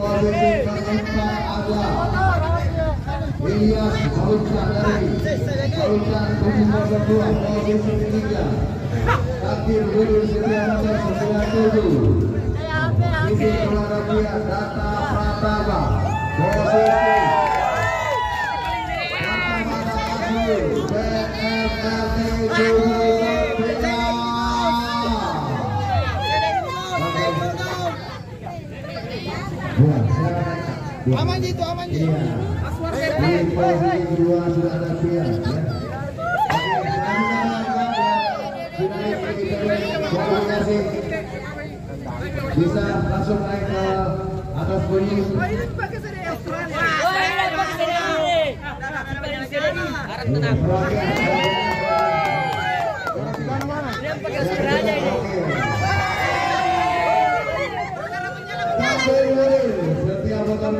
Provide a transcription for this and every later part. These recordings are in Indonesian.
posisi keempat ada Ilyas Fauzan dari Fauzan tubuh nomor 2 posisi ketiga. Takdir Guru Setia nomor 97. Ini Olahraga Data Pratama posisi aman itu aman itu. Di posisi 2 sudah ada Pia ya. Komunikasi bisa langsung naik ke atas bunyi. Setiap bakal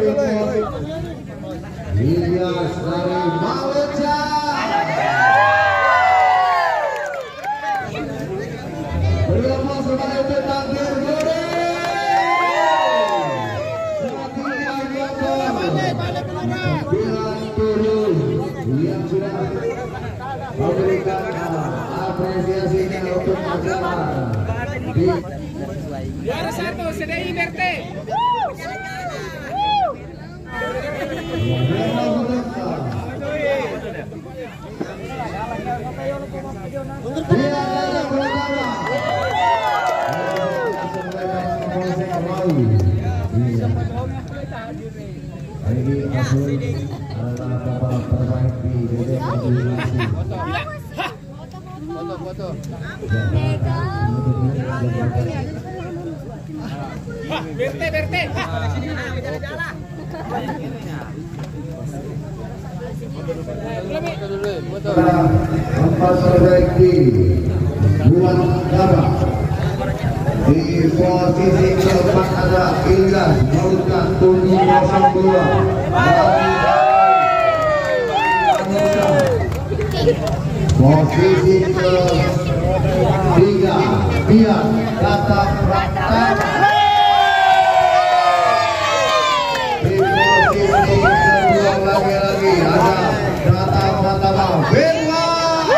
Ilyas dari Malaysia. Bersama sebagai takdir Guru. Bilang turun yang sudah memberikan apresiasinya untuk masyarakat. Juara 1 CDI Berte. Berte. Empat perbaiki buat darah. Di posisi keempat ada Ilyas Fauzan tubuh 02. Posisi ketiga Pia Data Pratama. Di posisi kedua lagi ada Data Pratama Firman.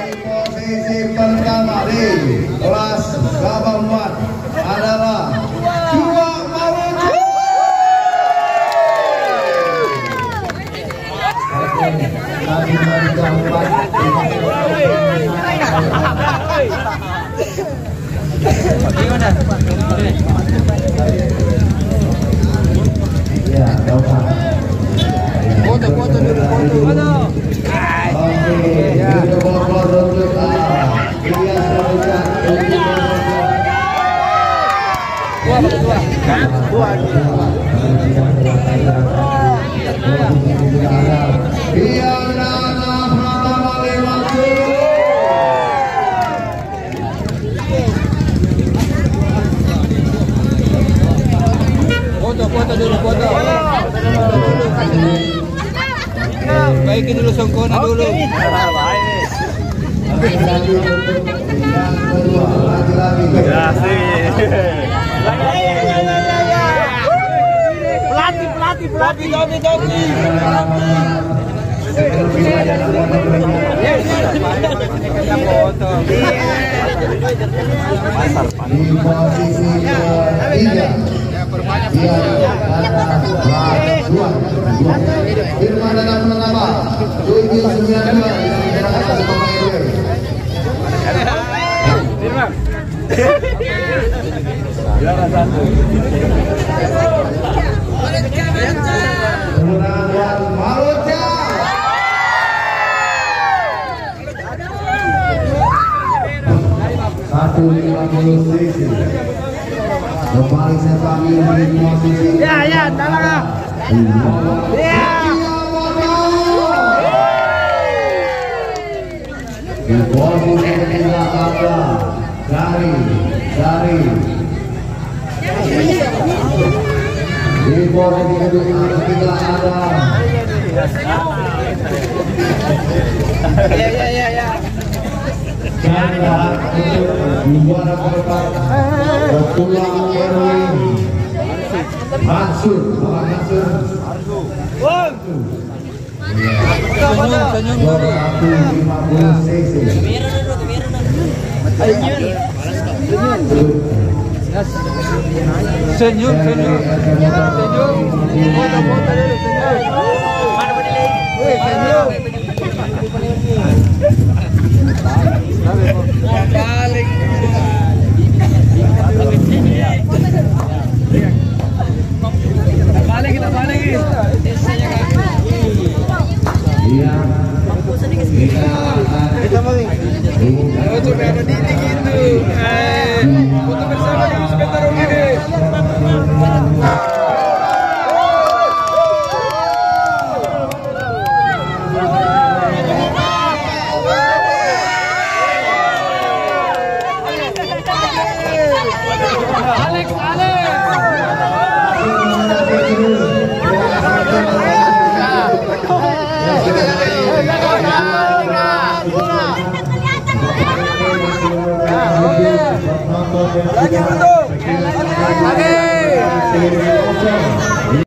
Di posisi pertama di kelas Gabungan adalah Dua Maluku. Ya, foto dulu. Oke, ya. Foto dulu. Baikin dulu songkona dulu. Pelatih. Di posisi ketiga Firman Data Pratama 792 Firman. Juara 1. Kemenangan Maluku. Satu 50 cc. Kembali saya panggil di posisi. Ya, tolong. Ya. Di posisi ketiga ada dari di posisi ketiga ada Ya. Chandra untuk juara keempat Ketua Erwin Mansur, Bapak Mansur. 250 cc. Senyum. Foto-foto dulu, senyum. Wih, senyum. Balik. Kita balik. Iya. Kita balik. Oh, coba ada Didi gitu. Foto bersama dulu sebentar gini.